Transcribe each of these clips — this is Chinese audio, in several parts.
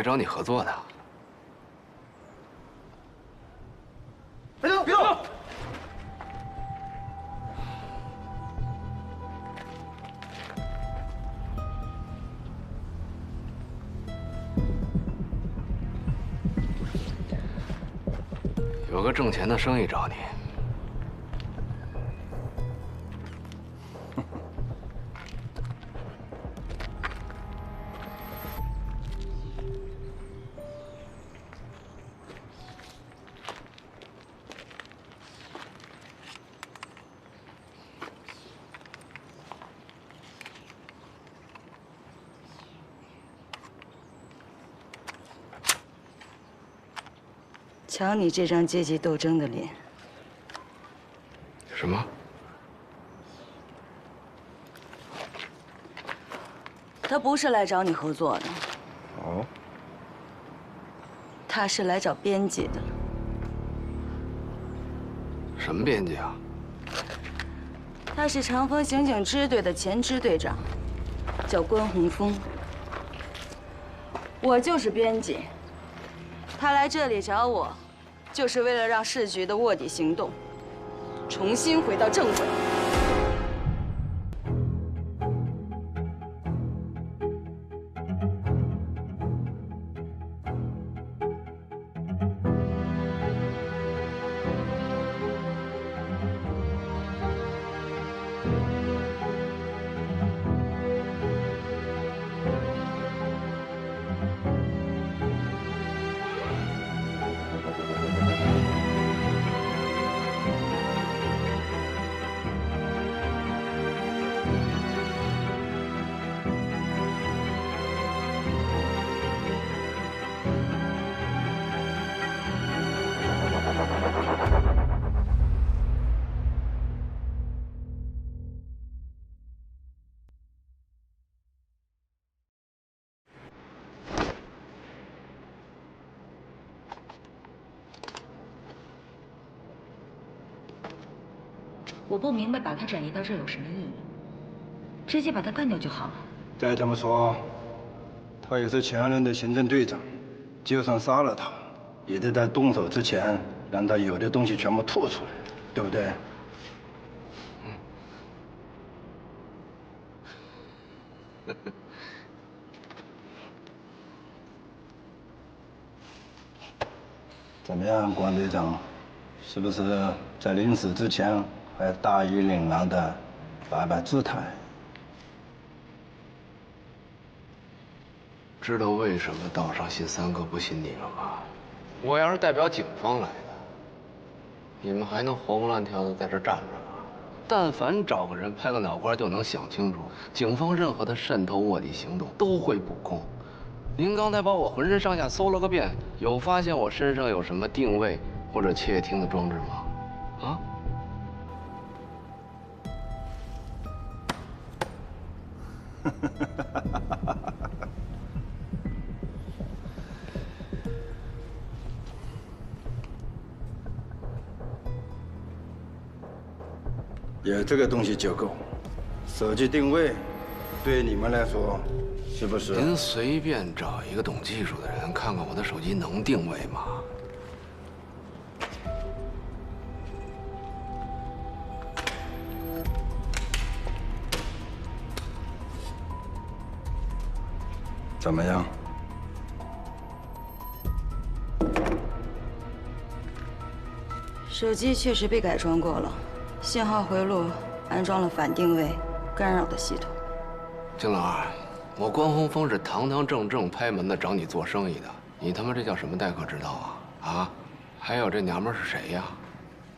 找你合作的。别动！别动！有个挣钱的生意找你。 瞧你这张阶级斗争的脸，什么？他不是来找你合作的，哦，他是来找编辑的。什么编辑啊？他是长风刑警支队的前支队长，叫关洪峰。我就是编辑，他来这里找我，就是为了让市局的卧底行动重新回到正轨。 我不明白把他转移到这儿有什么意义，直接把他干掉就好了。再这么说，他也是前任的行政队长，就算杀了他，也得在动手之前让他有的东西全部吐出来，对不对？怎么样，关队长？是不是在临死之前还大义凛然的摆摆姿态？知道为什么岛上信三哥不信你了吗？我要是代表警方来的，你们还能活蹦乱跳的在这站着吗？但凡找个人拍个脑瓜就能想清楚，警方任何的渗透卧底行动都会不公。您刚才把我浑身上下搜了个遍，有发现我身上有什么定位或者窃听的装置吗？啊？有这个东西就够。手机定位，对你们来说，是不是？您随便找一个懂技术的人，看看我的手机能定位吗？怎么样？手机确实被改装过了，信号回路安装了反定位干扰的系统。金老，我关洪峰是堂堂正正拍门的找你做生意的，你他妈这叫什么待客之道啊？啊？还有这娘们是谁呀？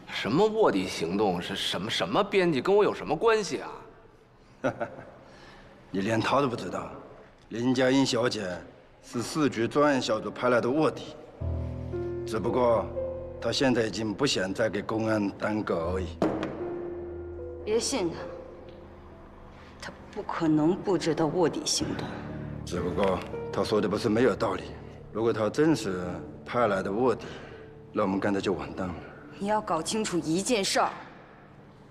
什么卧底行动？是什么编辑？跟我有什么关系啊？你连她都不知道，林佳音小姐是市局专案小组派来的卧底，只不过她现在已经不想再给公安当狗而已。别信他，他不可能不知道卧底行动。只不过她说的不是没有道理。如果她真是派来的卧底，那我们干脆就完蛋了。你要搞清楚一件事儿，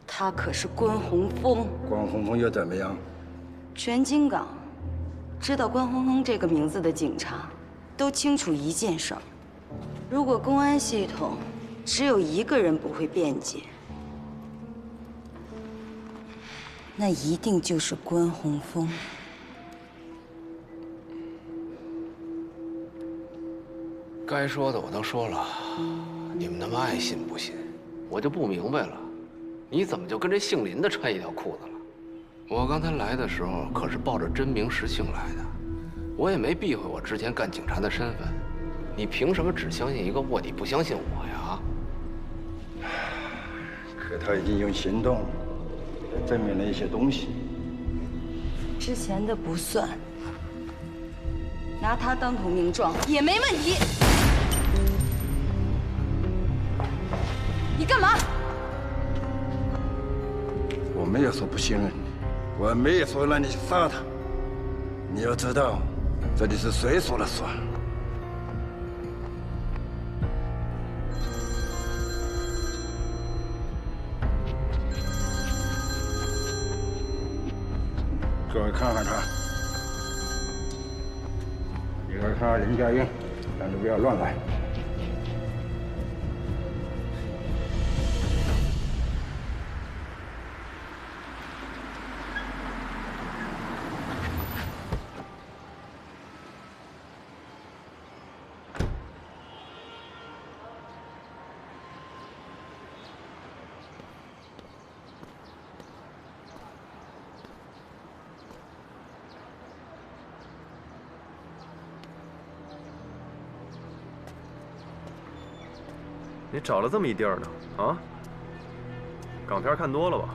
他可是关洪峰。关洪峰又怎么样？全金港知道关洪峰这个名字的警察都清楚一件事儿：如果公安系统只有一个人不会辩解，那一定就是关洪峰。该说的我都说了，你们他妈爱信不信，我就不明白了，你怎么就跟这姓林的穿一条裤子了？我刚才来的时候可是抱着真名实姓来的，我也没避讳我之前干警察的身份，你凭什么只相信一个卧底，不相信我呀？可他已经用行动证明了一些东西。之前的不算，拿他当投名状也没问题。你干嘛？我没有说不信任你，我没有说让你杀他。你要知道，这里是谁说了算。各位看看他，一个看林家英，但是不要乱来。你找了这么一地儿呢？啊？港片看多了吧？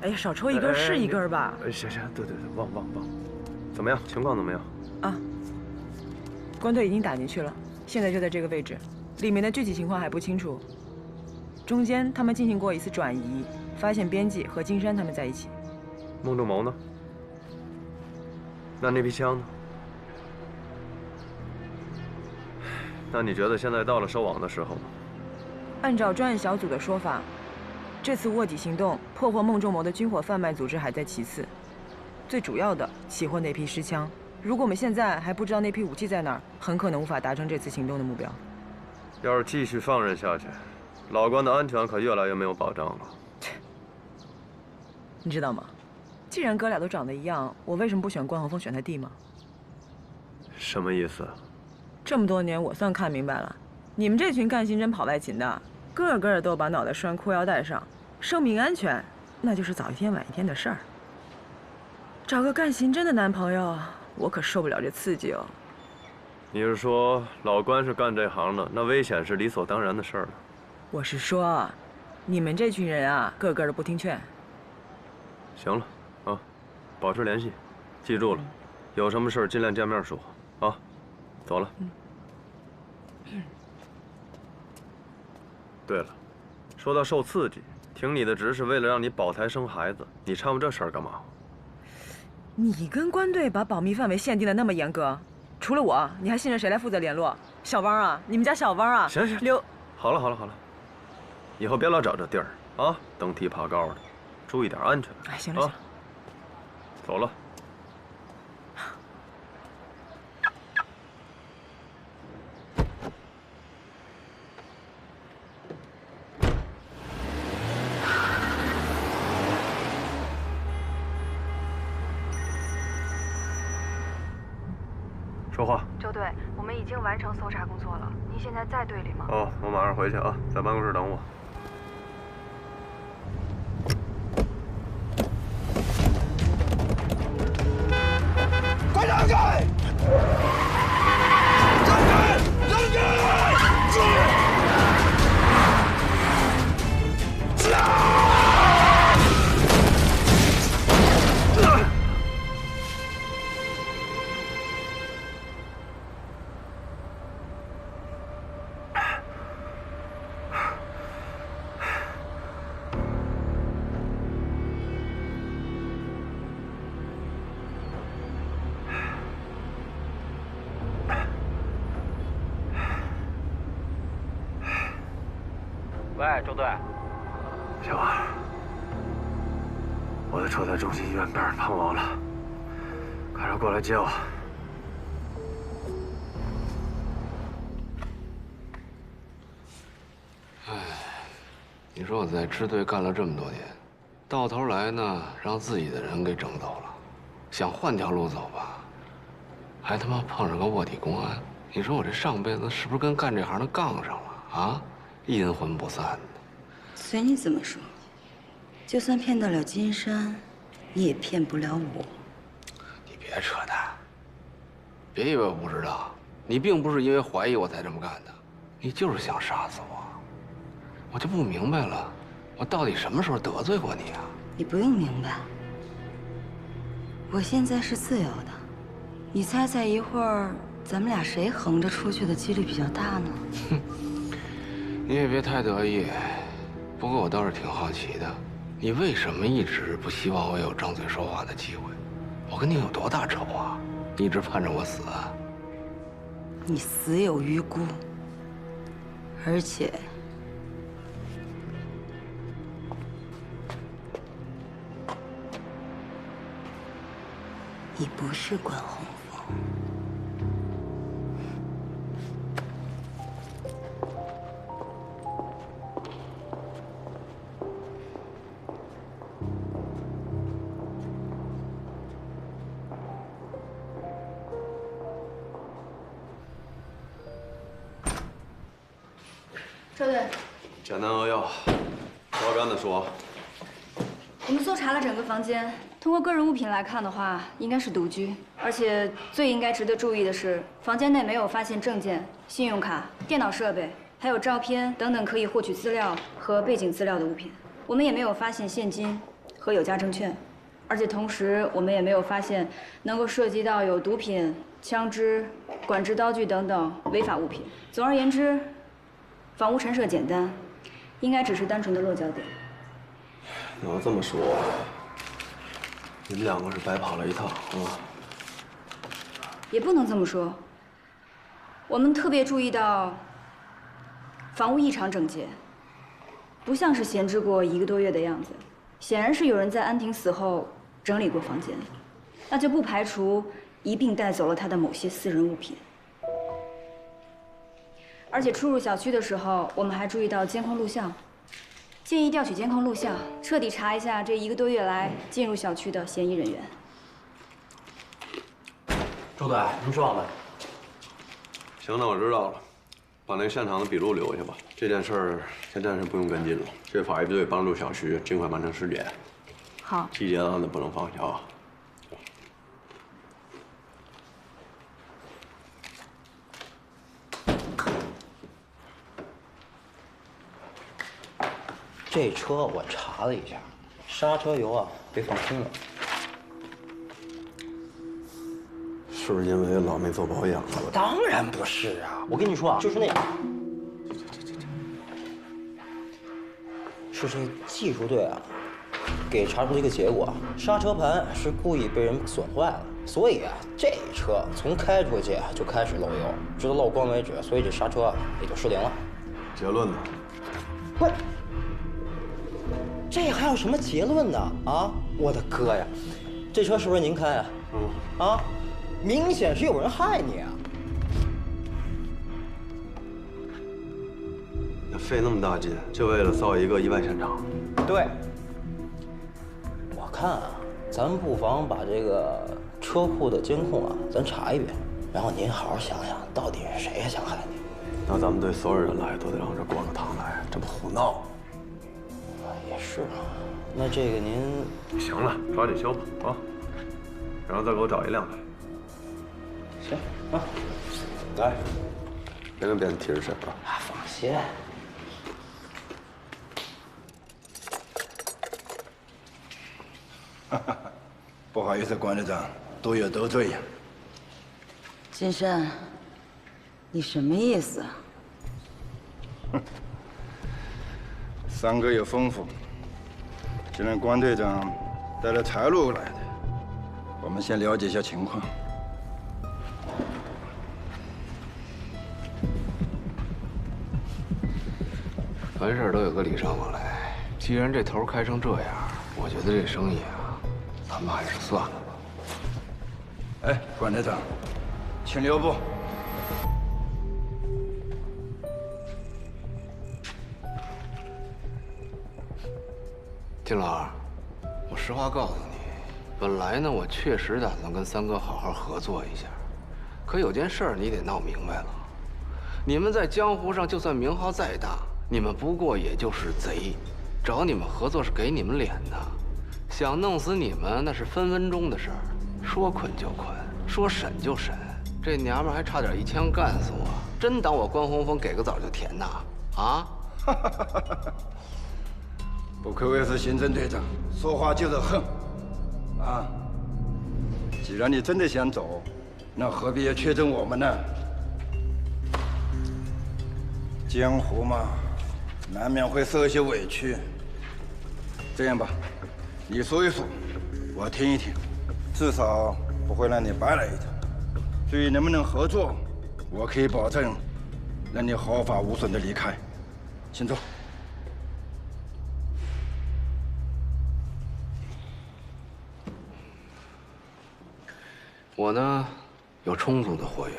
哎呀，少抽一根是一根吧。行，对，忘。怎么样？情况怎么样？啊，官队已经打进去了，现在就在这个位置，里面的具体情况还不清楚。中间他们进行过一次转移，发现边际和金山他们在一起。孟仲谋呢？那批枪呢？那你觉得现在到了收网的时候吗？按照专案小组的说法，这次卧底行动破获孟仲谋的军火贩卖组织还在其次，最主要的起获那批尸枪。如果我们现在还不知道那批武器在哪儿，很可能无法达成这次行动的目标。要是继续放任下去，老关的安全可越来越没有保障了。你知道吗？既然哥俩都长得一样，我为什么不选关洪峰选他弟吗？什么意思？这么多年，我算看明白了，你们这群干刑侦跑外勤的，个个都把脑袋拴裤腰带上，生命安全那就是早一天晚一天的事儿。找个干刑侦的男朋友，我可受不了这刺激哦。你是说老关是干这行的，那危险是理所当然的事儿了？我是说，你们这群人啊，个个都不听劝。行了，啊，保持联系，记住了，有什么事尽量见面说，啊。走了。对了，说到受刺激，听你的职是为了让你保胎生孩子，你掺和这事儿干嘛？你跟关队把保密范围限定的那么严格，除了我，你还信任谁来负责联络？小汪啊，你们家小汪啊。行，好了，以后别老找这地儿啊，登梯爬高的，注意点安全。哎，行了，走了。说话。周队，我们已经完成搜查工作了。您现在在队里吗？哦，我马上回去啊，在办公室等我。快让开！让开！喂，周队。小王，我的车在中心医院边上碰亡了，快点过来接我。你说我在支队干了这么多年，到头来呢，让自己的人给整走了，想换条路走吧，还他妈碰上个卧底公安。你说我这上辈子是不是跟干这行的杠上了啊？阴魂不散的。随你怎么说，就算骗得了金山，你也骗不了我。你别扯淡，别以为我不知道，你并不是因为怀疑我才这么干的，你就是想杀死我。我就不明白了，我到底什么时候得罪过你啊？你不用明白，我现在是自由的。你猜猜一会儿咱们俩谁横着出去的几率比较大呢？哼，你也别太得意。不过我倒是挺好奇的，你为什么一直不希望我有张嘴说话的机会？我跟你有多大仇啊？你一直盼着我死啊？你死有余辜，而且你不是关洪峰。车队，简单扼要，高干的说。我们搜查了整个房间，通过个人物品来看的话，应该是独居。而且最应该值得注意的是，房间内没有发现证件、信用卡、电脑设备，还有照片等等可以获取资料和背景资料的物品。我们也没有发现现金和有价证券，而且同时我们也没有发现能够涉及到有毒品、枪支、管制刀具等等违法物品。总而言之，房屋陈设简单，应该只是单纯的落脚点。你要这么说，你们两个是白跑了一趟啊。也不能这么说。我们特别注意到，房屋异常整洁，不像是闲置过1个多月的样子，显然是有人在安婷死后整理过房间，那就不排除一并带走了她的某些私人物品。而且出入小区的时候，我们还注意到监控录像，建议调取监控录像，彻底查一下这1个多月来进入小区的嫌疑人员。周队，您说好了。行，那我知道了，把那个现场的笔录留下吧。这件事儿先暂时不用跟进了，这法医队帮助小徐尽快完成尸检。好。期间案子不能放下啊。这车我查了一下，刹车油啊被放空了。是不是因为老没做保养了？当然不是啊！我跟你说啊，就是那，是这技术队啊，给查出了一个结果，刹车盘是故意被人损坏了，所以啊，这车从开出去就开始漏油，直到漏光为止，所以这刹车也就失灵了。结论呢？不是，这还有什么结论呢？啊，我的哥呀，这车是不是您开啊？啊，明显是有人害你啊！那费那么大劲，就为了造一个意外现场？对，我看啊，咱们不妨把这个车库的监控啊，咱查一遍，然后您好好想想，到底是谁想害你？那咱们队所有人来都得让这过个堂来，这不胡闹？也是啊，那这个您行了，抓紧修吧啊，然后再给我找一辆来。行啊，来，别跟别人提着身啊。放心。不好意思，管队长，多有得罪呀。金山，你什么意思啊？ 3个月丰富，既然关队长带了财路来的，我们先了解一下情况。凡事都有个礼尚往来，既然这头开成这样，我觉得这生意啊，咱们还是算了吧。哎，关队长，请留步。金老，我实话告诉你，本来呢，我确实打算跟三哥好好合作一下，可有件事儿你得闹明白了。你们在江湖上就算名号再大，你们不过也就是贼，找你们合作是给你们脸的，想弄死你们那是分分钟的事儿，说捆就捆，说审就审。这娘们还差点一枪干死我，真当我关洪峰给个枣就甜呐？啊？不愧为是刑侦队长，说话就是横。啊，既然你真的想走，那何必要确诊我们呢？江湖嘛，难免会受一些委屈。这样吧，你说一说，我听一听，至少不会让你白来一趟。至于能不能合作，我可以保证，让你毫发无损的离开。请坐。我呢，有充足的货源，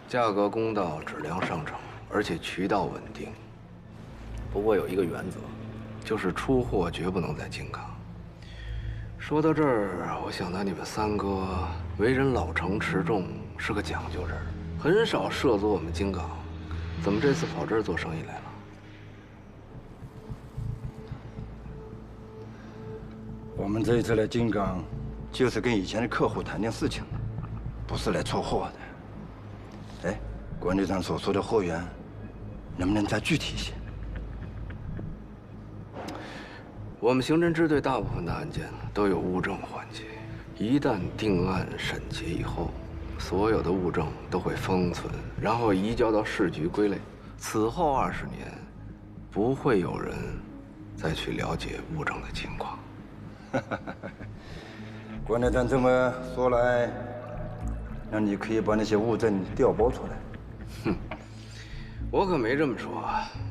价格公道，质量上乘，而且渠道稳定。不过有一个原则，就是出货绝不能在金港。说到这儿，我想到你们三哥为人老成持重，是个讲究人，很少涉足我们金港，怎么这次跑这儿做生意来了？我们这一次来金港，就是跟以前的客户谈点事情，不是来撮货的。哎，关队长所说的货源，能不能再具体一些？我们刑侦支队大部分的案件都有物证环节，一旦定案审结以后，所有的物证都会封存，然后移交到市局归类。此后20年，不会有人再去了解物证的情况。关队长这么说来，那你可以把那些物证调包出来。哼，我可没这么说。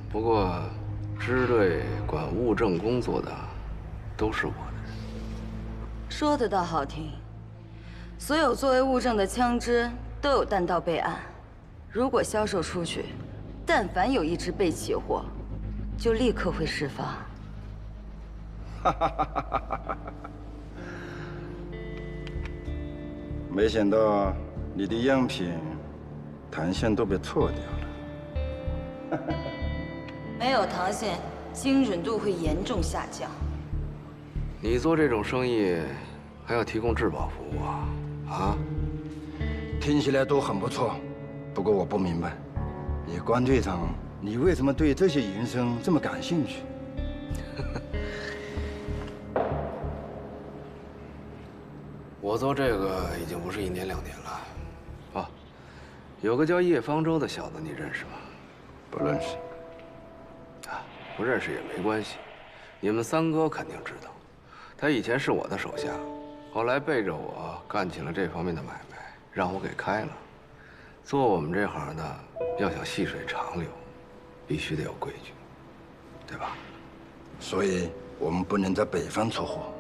不过，支队管物证工作的都是我的人。说的倒好听，所有作为物证的枪支都有弹道备案，如果销售出去，但凡有一支被起货，就立刻会释放。没想到你的样品膛线都被错掉了。没有膛线，精准度会严重下降。你做这种生意，还要提供质保服务啊？啊？听起来都很不错，不过我不明白，你关队长，你为什么对这些营生这么感兴趣？我做这个已经不是1年2年了。啊，有个叫叶方舟的小子，你认识吗？不认识。啊，不认识也没关系，你们三哥肯定知道。他以前是我的手下，后来背着我干起了这方面的买卖，让我给开了。做我们这行的，要想细水长流，必须得有规矩，对吧？所以我们不能在北方出货。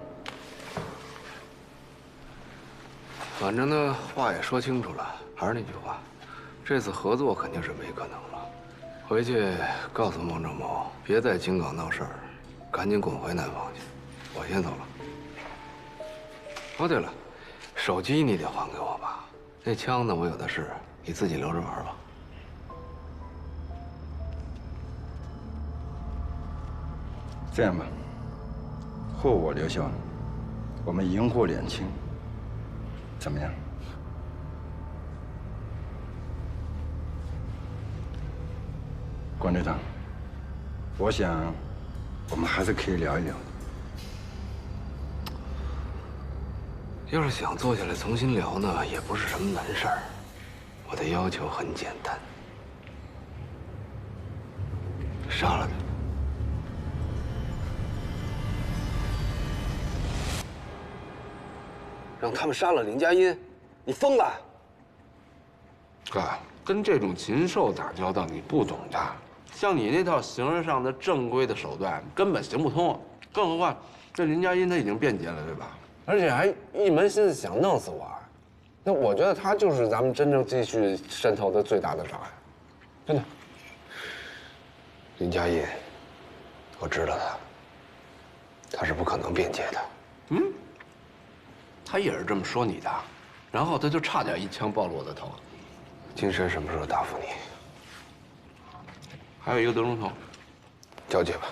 反正呢，话也说清楚了，还是那句话，这次合作肯定是没可能了。回去告诉孟正谋，别在金港闹事儿，赶紧滚回南方去。我先走了。哦，对了，手机你得还给我吧？那枪呢，我有的是，你自己留着玩吧。这样吧，货我留下，我们银货两清。怎么样？关队长，我想我们还是可以聊一聊的。要是想坐下来重新聊呢，也不是什么难事儿。我的要求很简单，杀了他。让他们杀了林佳音，你疯了？哥，跟这种禽兽打交道，你不懂的。像你那套形式上的正规的手段，根本行不通。更何况，这林佳音他已经辩解了，对吧？而且还一门心思想弄死我。那我觉得他就是咱们真正继续渗透的最大的障碍。真的。林佳音，我知道他他是不可能辩解的。嗯，他也是这么说你的，然后他就差点一枪暴露我的头。金山什么时候答复你？还有1个多钟头，交接吧。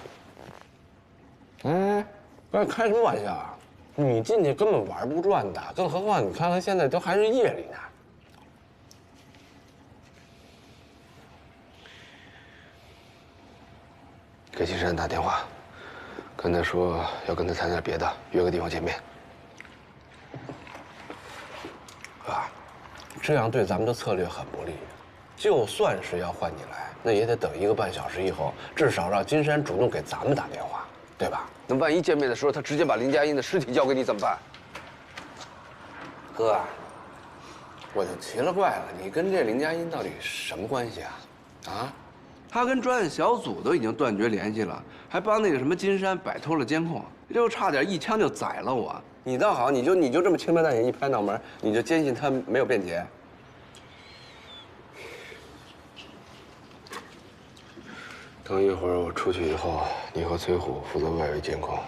哎，不是开什么玩笑啊！你进去根本玩不转的，更何况你看看现在都还是夜里呢。给金山打电话，跟他说要跟他谈点别的，约个地方见面。哥，这样对咱们的策略很不利。就算是要换你来，那也得等1个半小时以后，至少让金山主动给咱们打电话，对吧？那万一见面的时候他直接把林佳音的尸体交给你怎么办？哥，我就奇了怪了，你跟这林佳音到底什么关系啊？啊？他跟专案小组都已经断绝联系了，还帮那个什么金山摆脱了监控，就差点一枪就宰了我。你倒好，你就这么轻描淡写一拍脑门，你就坚信他没有辩解？等一会儿我出去以后，你和崔虎负责外围监控，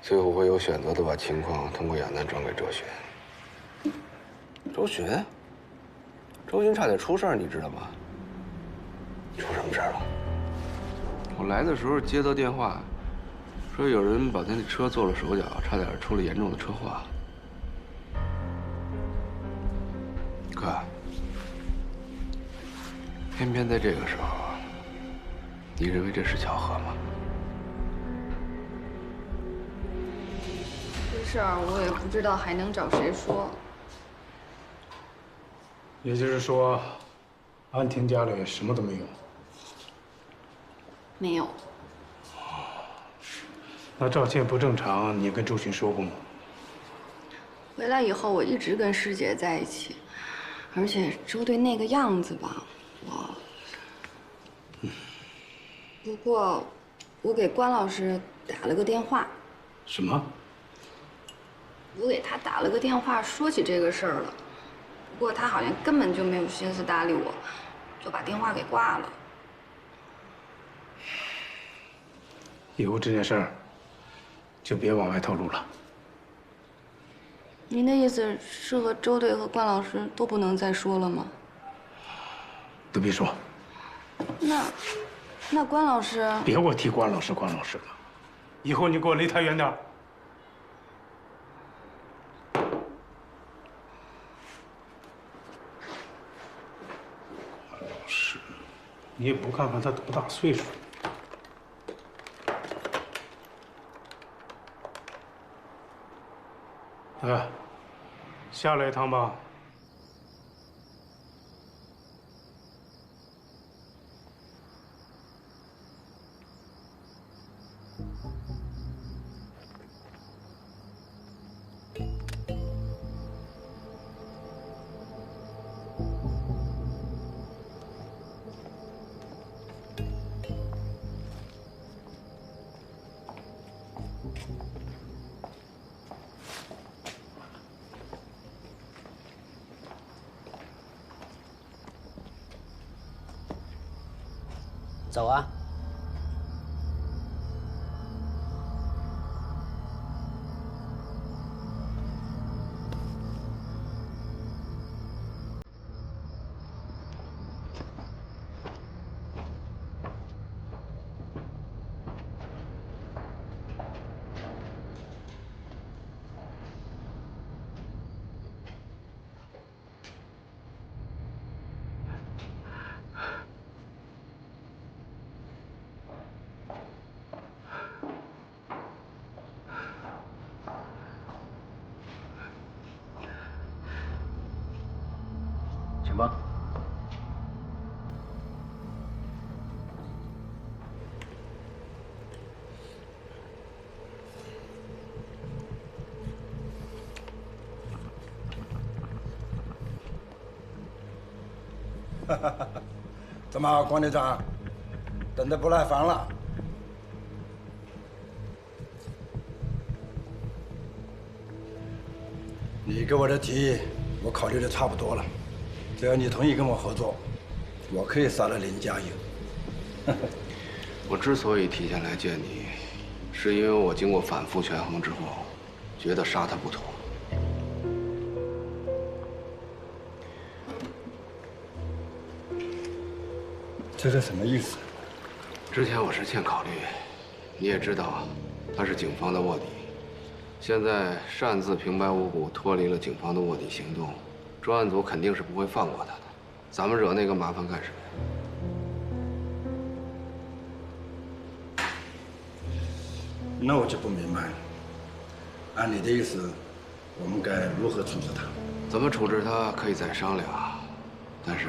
崔虎会有选择的把情况通过亚楠转给周巡。周巡？周巡差点出事儿，你知道吗？出什么事儿了？我来的时候接到电话，说有人把他那车做了手脚，差点出了严重的车祸。哥，偏偏在这个时候，你认为这是巧合吗？这事儿我也不知道还能找谁说。也就是说，安婷家里什么都没有。没有。那赵倩不正常，你跟周巡说过吗？回来以后，我一直跟师姐在一起，而且周队那个样子吧，不过，我给关老师打了个电话。什么？我给他打了个电话，说起这个事儿了。不过他好像根本就没有心思搭理我，就把电话给挂了。以后这件事儿就别往外透露了。您的意思是和周队和关老师都不能再说了吗？都别说。那关老师……别给我提关老师的，以后你给我离他远点。关老师，你也不看看他多大岁数？哎，下来一趟吧。走啊！请吧。怎么，关队长，等得不耐烦了？你给我的提议，我考虑的差不多了。只要你同意跟我合作，我可以杀了林佳莹。我之所以提前来见你，是因为我经过反复权衡之后，觉得杀他不妥。这是什么意思？之前我是欠考虑，你也知道，他是警方的卧底，现在擅自平白无故脱离了警方的卧底行动，专案组肯定是不会放过他的。咱们惹那个麻烦干什么？ 那我就不明白了。按你的意思，我们该如何处置他？怎么处置他可以再商量，但是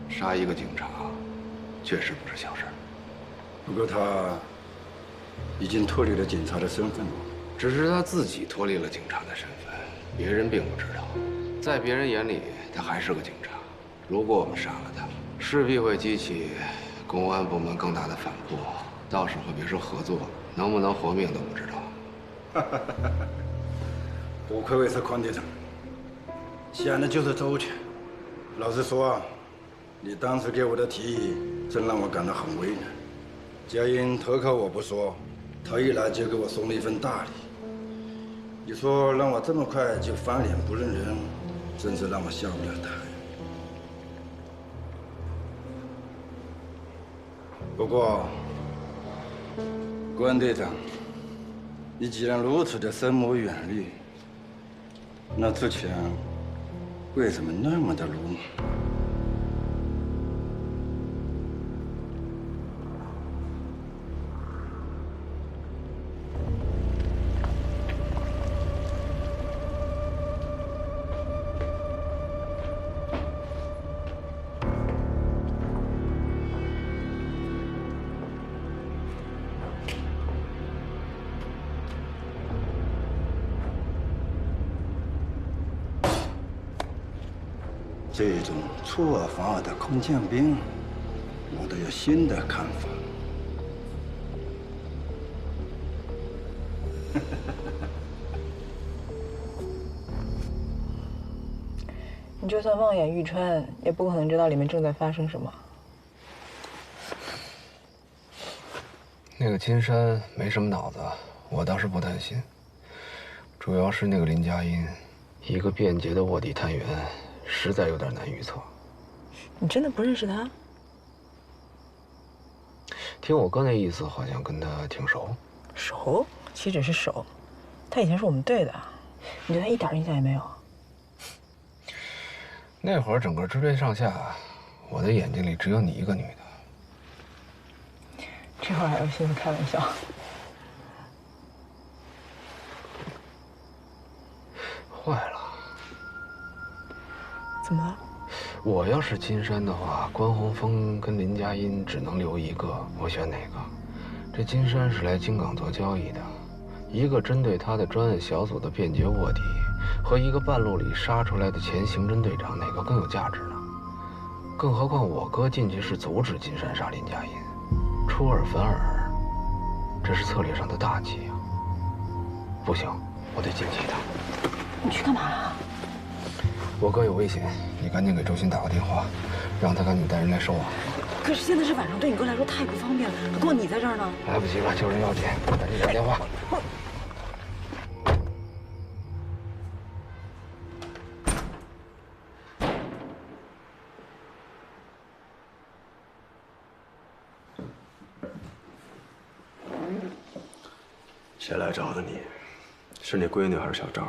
杀一个警察，确实不是小事。不过他已经脱离了警察的身份了。只是他自己脱离了警察的身份，别人并不知道。在别人眼里，他还是个警察。如果我们杀了他，势必会激起公安部门更大的反扑，到时候别说合作。 能不能活命都不知道。不愧为是匡队长，想的就是周全。老实说啊，你当时给我的提议真让我感到很为难。佳音投靠我不说，他一来就给我送了一份大礼。你说让我这么快就翻脸不认人，真是让我下不了台。不过。 关队长，你既然如此的深谋远虑，那之前为什么那么的鲁莽？这种出尔反尔的空降兵，我都有新的看法。你就算望眼欲穿，也不可能知道里面正在发生什么。那个金山没什么脑子，我倒是不担心。主要是那个林佳音，一个便捷的卧底探员。 实在有点难预测。你真的不认识他？听我哥那意思，好像跟他挺熟。熟？岂止是熟，他以前是我们队的。你对他一点印象也没有？那会儿整个支队上下，我的眼睛里只有你一个女的。这会儿还有心思开玩笑？坏了。 怎么了？我要是金山的话，关宏峰跟林佳音只能留一个，我选哪个？这金山是来京港做交易的，一个针对他的专案小组的便捷卧底，和一个半路里杀出来的前刑侦队长，哪个更有价值呢？更何况我哥进去是阻止金山杀林佳音，出尔反尔，这是策略上的大忌啊！不行，我得进击他。你去干嘛啊？ 我哥有危险，你赶紧给周鑫打个电话，让他赶紧带人来收我。可是现在是晚上，对你哥来说太不方便了。何况你在这儿呢。来不及了，救人要紧，赶紧打电话。谁来找的你？是你闺女还是小赵？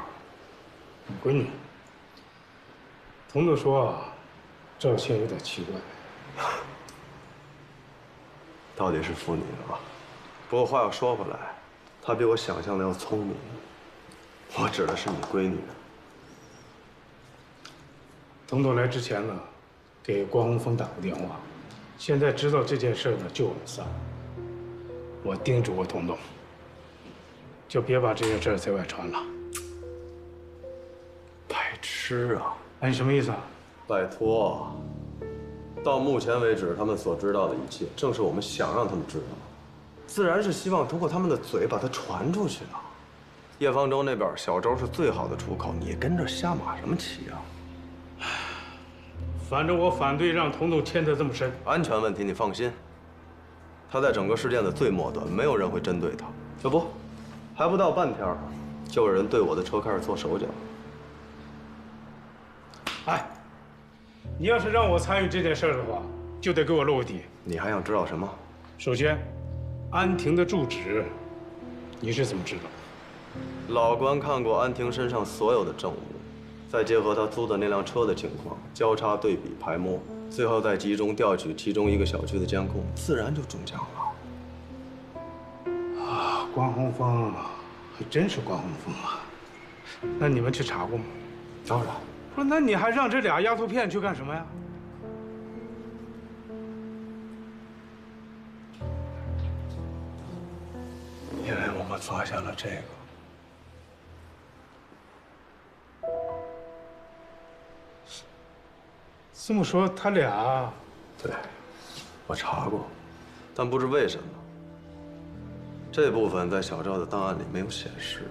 闺女。 彤彤说：“赵倩有点奇怪，到底是父女了吧？不过话又说回来，她比我想象的要聪明。我指的是你闺女。彤彤来之前呢，给关宏峰打过电话，现在知道这件事呢，就我们仨。我叮嘱过彤彤，就别把这件事在外传了。白痴啊！” 哎，你什么意思啊？拜托，到目前为止，他们所知道的一切，正是我们想让他们知道，自然是希望通过他们的嘴把它传出去啊。叶方舟那边，小周是最好的出口，你跟着瞎马什么旗啊？反正我反对让彤彤牵得这么深。安全问题你放心，他在整个事件的最末端，没有人会针对他。这不，还不到半天，就有人对我的车开始做手脚。哎，你要是让我参与这件事的话，就得给我露个底。你还想知道什么？首先，安婷的住址，你是怎么知道？老关看过安婷身上所有的证物，再结合她租的那辆车的情况，交叉对比排摸，最后再集中调取其中一个小区的监控，自然就中奖了。啊，关洪峰，还真是关洪峰啊！那你们去查过吗？当然。不是，那你还让这俩丫头片去干什么呀？因为我们发现了这个。这么说，他俩……对，我查过，但不知为什么，这部分在小赵的档案里没有显示。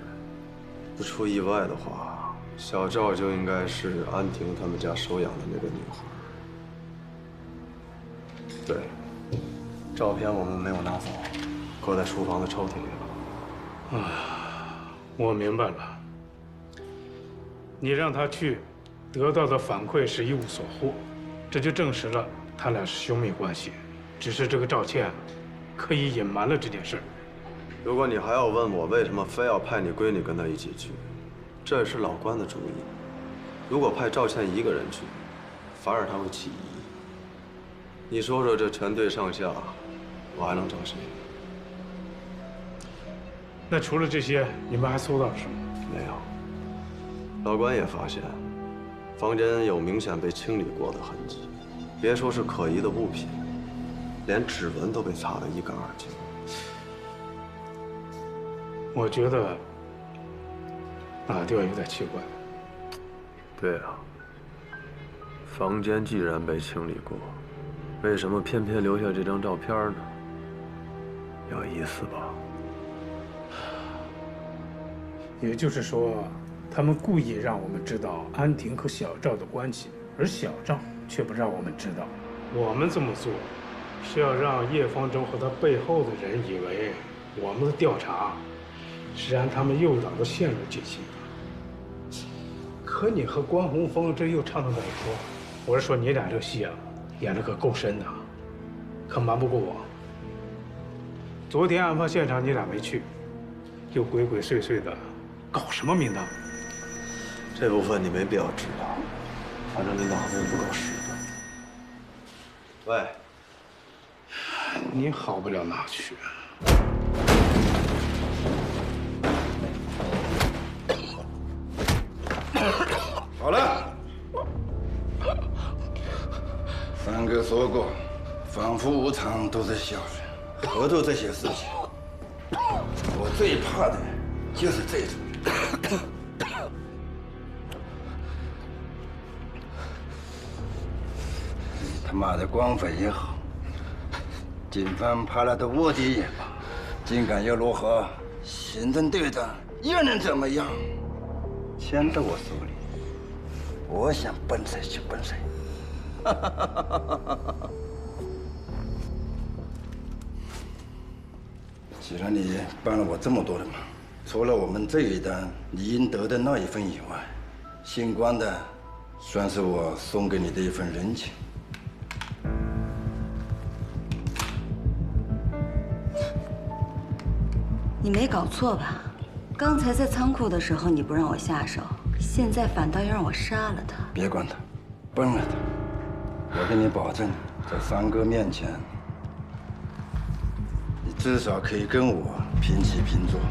不出意外的话，小赵就应该是安婷他们家收养的那个女孩。对，照片我们没有拿走，搁在厨房的抽屉里了。啊，我明白了。你让他去，得到的反馈是一无所获，这就证实了他俩是兄妹关系。只是这个赵倩刻意隐瞒了这件事。如果你还要问我为什么非要派你闺女跟他一起去，这也是老关的主意。如果派赵倩一个人去，反而他会起疑。你说说，这全队上下，我还能找谁？那除了这些，你们还搜到了什么？没有。老关也发现，房间有明显被清理过的痕迹，别说是可疑的物品，连指纹都被擦得一干二净。我觉得哪地方有点奇怪。对啊，房间既然被清理过，为什么偏偏留下这张照片呢？有意思吧？也就是说，他们故意让我们知道安婷和小赵的关系，而小赵却不让我们知道。我们这么做，是要让叶方舟和他背后的人以为我们的调查是按他们诱导的线路进行的。可你和关洪峰这又唱到哪一出？我是说，你俩这戏啊，演得可够深的，可瞒不过我。昨天案发现场你俩没去，又鬼鬼祟祟的。搞什么名堂？这部分你没必要知道，反正你脑子也不够使的。喂，你好不了哪去。好了，三哥说过，反复无常都是小事，合作这些事情，我最怕的就是这种。他妈的光匪也好，警方派来的卧底也罢，竟敢又如何？刑侦队长又能怎么样？钱在我手里，我想奔谁就奔谁。既然你帮了我这么多的忙，除了我们这一单你应得的那一份以外，姓关的算是我送给你的一份人情。你没搞错吧？刚才在仓库的时候你不让我下手，现在反倒要让我杀了他。别管他，崩了他！我跟你保证，在三哥面前，你至少可以跟我平起平坐。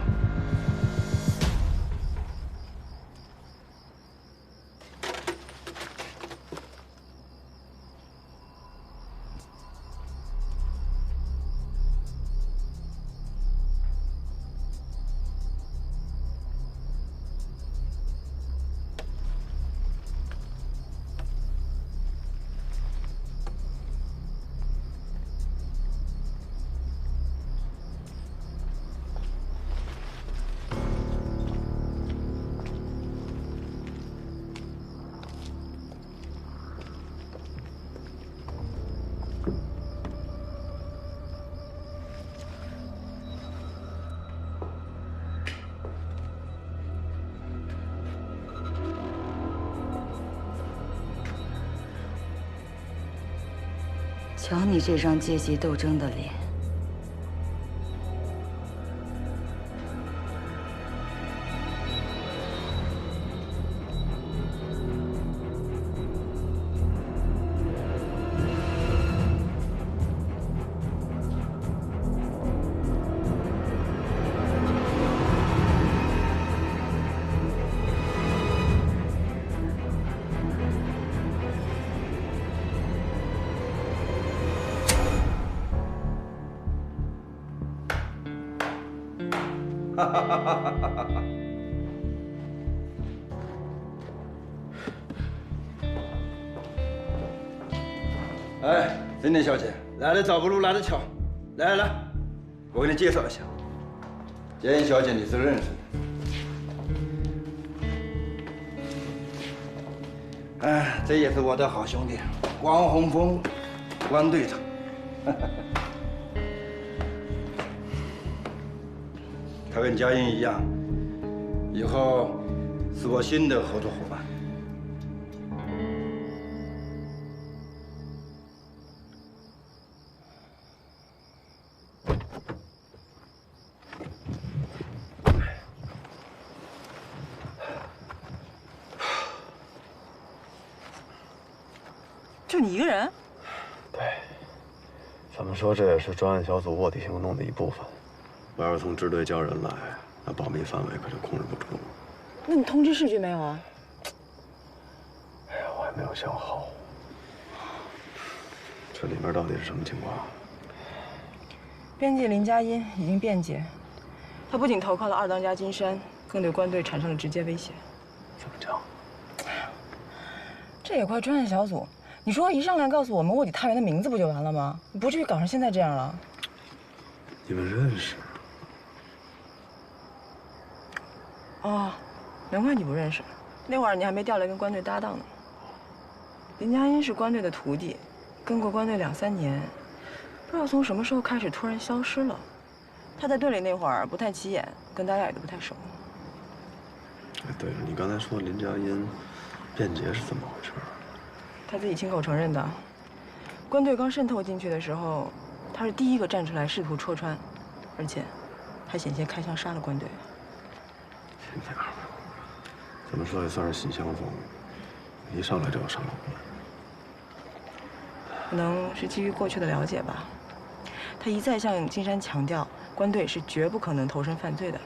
瞧你这张阶级斗争的脸。哎，珍妮小姐，来得早不如来得巧。来，我给你介绍一下，建议小姐你是认识的。哎，这也是我的好兄弟，关洪峰，关队长。他跟佳音一样，以后是我新的合作伙伴。就你一个人？对，怎么说这也是专案小组卧底行动的一部分。我要是从支队叫人来，那保密范围可就控制不住了。那你通知市局没有啊？哎呀，我还没有想好，这里面到底是什么情况？编辑林佳音已经辩解，他不仅投靠了二当家金山，更对关队产生了直接威胁。怎么讲？这也怪专案小组。你说一上来告诉我们卧底探员的名字不就完了吗？不至于搞成现在这样了。你们认识？哦，难怪你不认识。那会儿你还没调来跟关队搭档呢。林佳音是关队的徒弟，跟过关队2、3年，不知道从什么时候开始突然消失了。他在队里那会儿不太起眼，跟大家也都不太熟。哎，对了，你刚才说林佳音辩解是怎么回事？他自己亲口承认的。关队刚渗透进去的时候，他是第一个站出来试图戳穿，而且还险些开枪杀了关队。这家伙，怎么说也算是新相逢，一上来就要上老关。可能是基于过去的了解吧。他一再向金山强调，关队是绝不可能投身犯罪的。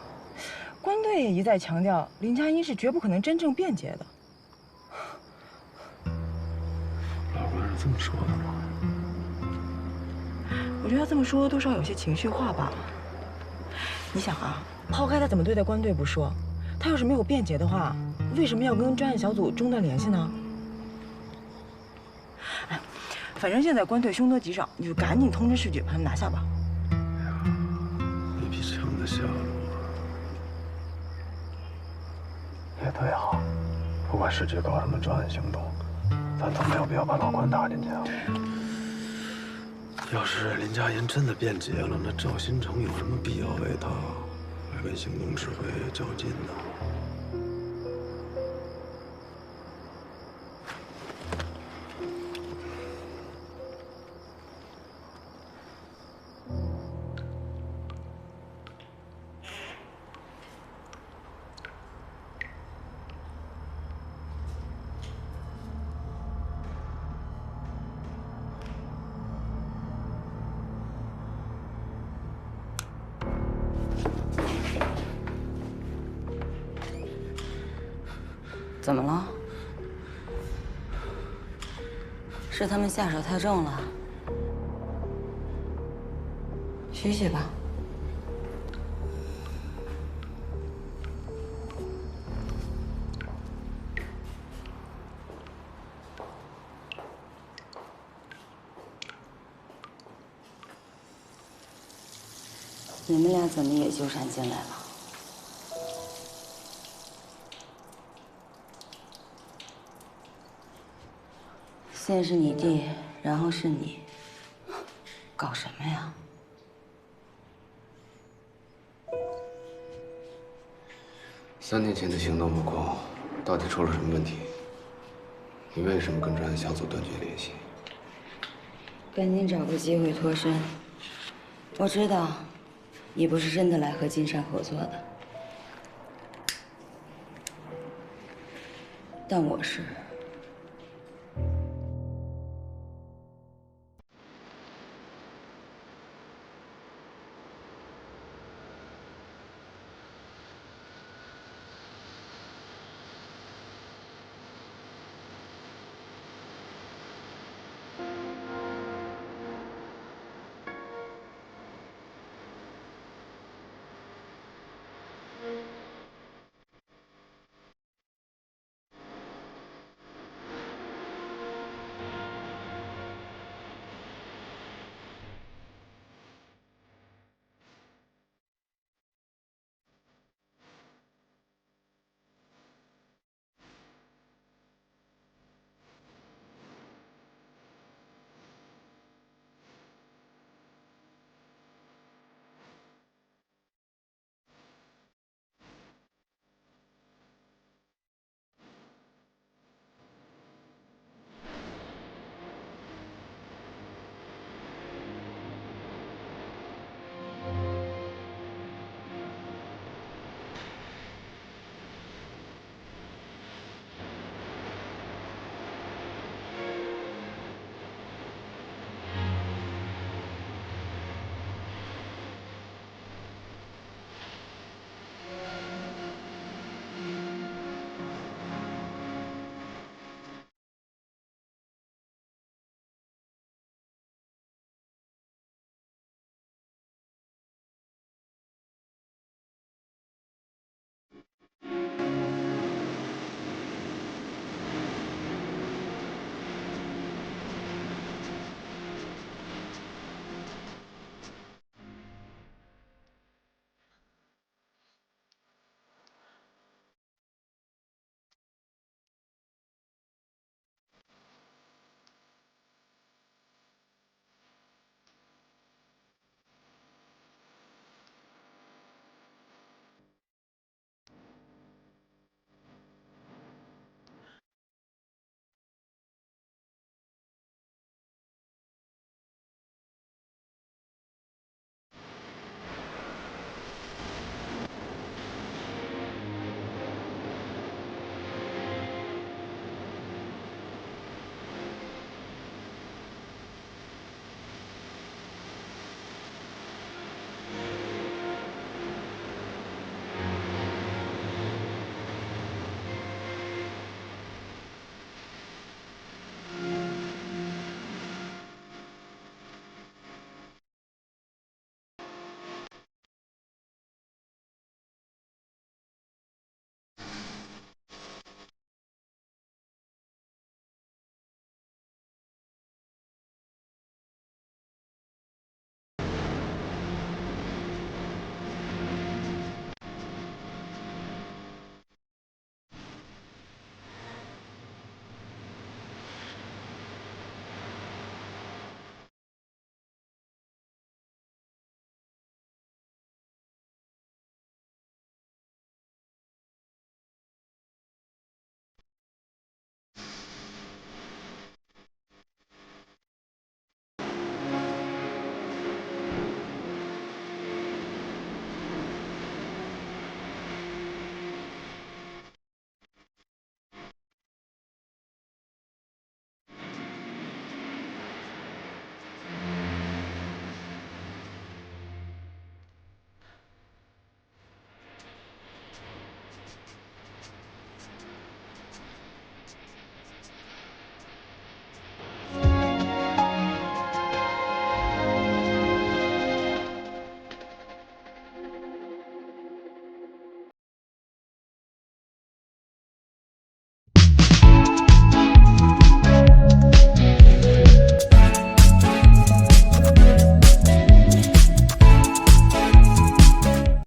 关队也一再强调，林佳音是绝不可能真正辩解的。老关是这么说的吗？我觉得他这么说多少有些情绪化吧。你想啊，抛开他怎么对待关队不说，他要是没有辩解的话，为什么要跟专案小组中断联系呢？哎，反正现在关队凶多吉少，你就赶紧通知市局把他们拿下吧。哎呀，一笔枪的下落。也对啊，不管市局搞什么专案行动，咱都没有必要把老关打进去啊。要是林佳音真的辩解了，那赵新成有什么必要为他来跟行动指挥较劲呢？怎么了？是他们下手太重了，休息吧。你们俩怎么也纠缠进来了？先是你弟，然后是你，搞什么呀？3天前的行动不公，到底出了什么问题？你为什么跟专案小组断绝联系？赶紧找个机会脱身。我知道，你不是真的来和金山合作的，但我是。